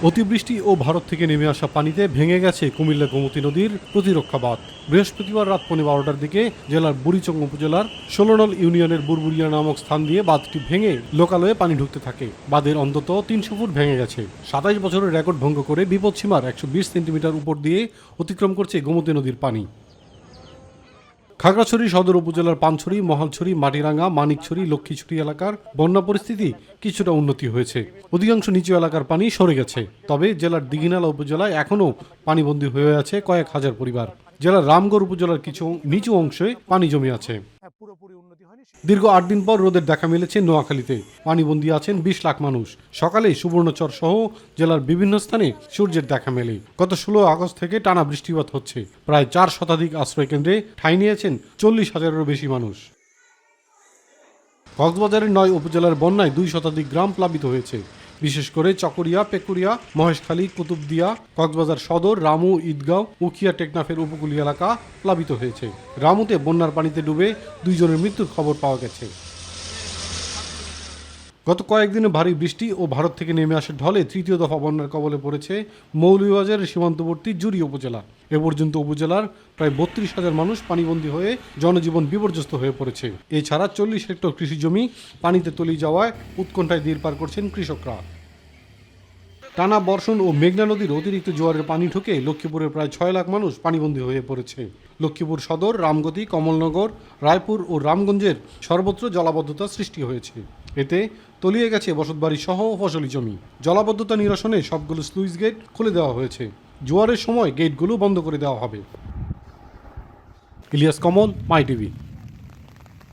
অতিবৃষ্টি ও ভারত থেকে নেমে আসা পানিতে ভেঙে গেছে কুমিল্লা গোমতী নদীর প্রতিরক্ষা বাঁধ। বৃহস্পতিবার রাত 12:15টার দিকে জেলার বুড়িচং উপজেলার 16 নং ইউনিয়নের বুরবুরিয়া নামক স্থান দিয়ে বাঁধটি ভেঙে লোকালয়ে পানি ঢুকতে থাকে। বাঁধের অন্তত 300 ফুট ভেঙে গেছে। 27 বছরের রেকর্ড ভঙ্গ করে বিপদসীমার 120 সেন্টিমিটার উপর দিয়ে অতিক্রম করছে গোমতী নদীর পানি। খাগড়াছড়ি সদর উপজেলার পানছড়ি, মহালছড়ি, মাটিরাঙ্গা, মানিকছড়ি, লক্ষ্মীছড়ি এলাকার বন্যা পরিস্থিতি কিছুটা উন্নতি হয়েছে। অধিকাংশ নিচু এলাকার পানি সরে গেছে। তবে জেলার দিঘিনালা উপজেলায় এখনও পানিবন্দী হয়ে আছে কয়েক হাজার পরিবার। জেলার রামগড় উপজেলার কিছু নিচু অংশে পানি জমে আছে। দীর্ঘ 8 দিন পর রোদের দেখা মিলেছে নোয়াখালীতে। পানিবন্দী আছেন 20 লাখ মানুষ। সকালে সুবর্ণচর সহ জেলার বিভিন্ন স্থানে সূর্যের দেখা মেলে। গত 16 আগস্ট থেকে টানা বৃষ্টিপাত হচ্ছে। প্রায় 4 শতাধিক আশ্রয়কেন্দ্রে ঠাঁই নিয়েছেন 40,000-এরও বেশি মানুষ। কক্সবাজারের 9 উপজেলার বন্যায় 2 শতাধিক গ্রাম প্লাবিত হয়েছে। বিশেষ করে চকরিয়া, পেকুরিয়া, মহেশখালী, কুতুবদিয়া, কক্সবাজার সদর, রামু, ঈদগাঁও, উখিয়া, টেকনাফের উপকূলীয় এলাকা প্লাবিত হয়েছে। রামুতে বন্যার পানিতে ডুবে 2 জনের মৃত্যুর খবর পাওয়া গেছে। গত কয়েকদিনে ভারী বৃষ্টি ও ভারত থেকে নেমে আসার ঢলে তৃতীয় দফা বন্যার কবলে পড়েছে মৌলভীবাজারের সীমান্তবর্তী জুড়ি উপজেলা। এ পর্যন্ত উপজেলার প্রায় 32,000 মানুষ পানিবন্দী হয়ে জনজীবন বিপর্যস্ত হয়ে পড়েছে। এছাড়া 40 হেক্টর কৃষি জমি পানিতে তলিয়ে যাওয়ায় উৎকণ্ঠায় দিন পার করছেন কৃষকরা। টানা বর্ষণ ও মেঘনা নদীর অতিরিক্ত জোয়ারের পানি ঢুকে লক্ষ্মীপুরের প্রায় 6 লাখ মানুষ পানিবন্দী হয়ে পড়েছে। লক্ষ্মীপুর সদর, রামগতি, কমলনগর, রায়পুর ও রামগঞ্জের সর্বত্র জলাবদ্ধতা সৃষ্টি হয়েছে। এতে তলিয়ে গেছে বসতবাড়ি সহ ফসলি জমি। জলাবদ্ধতা নিরসনে সবগুলো স্লুইস গেট খুলে দেওয়া হয়েছে। জোয়ারের সময় গেটগুলো বন্ধ করে দেওয়া হবে। ইলিয়াস কমল, মাই টিভি।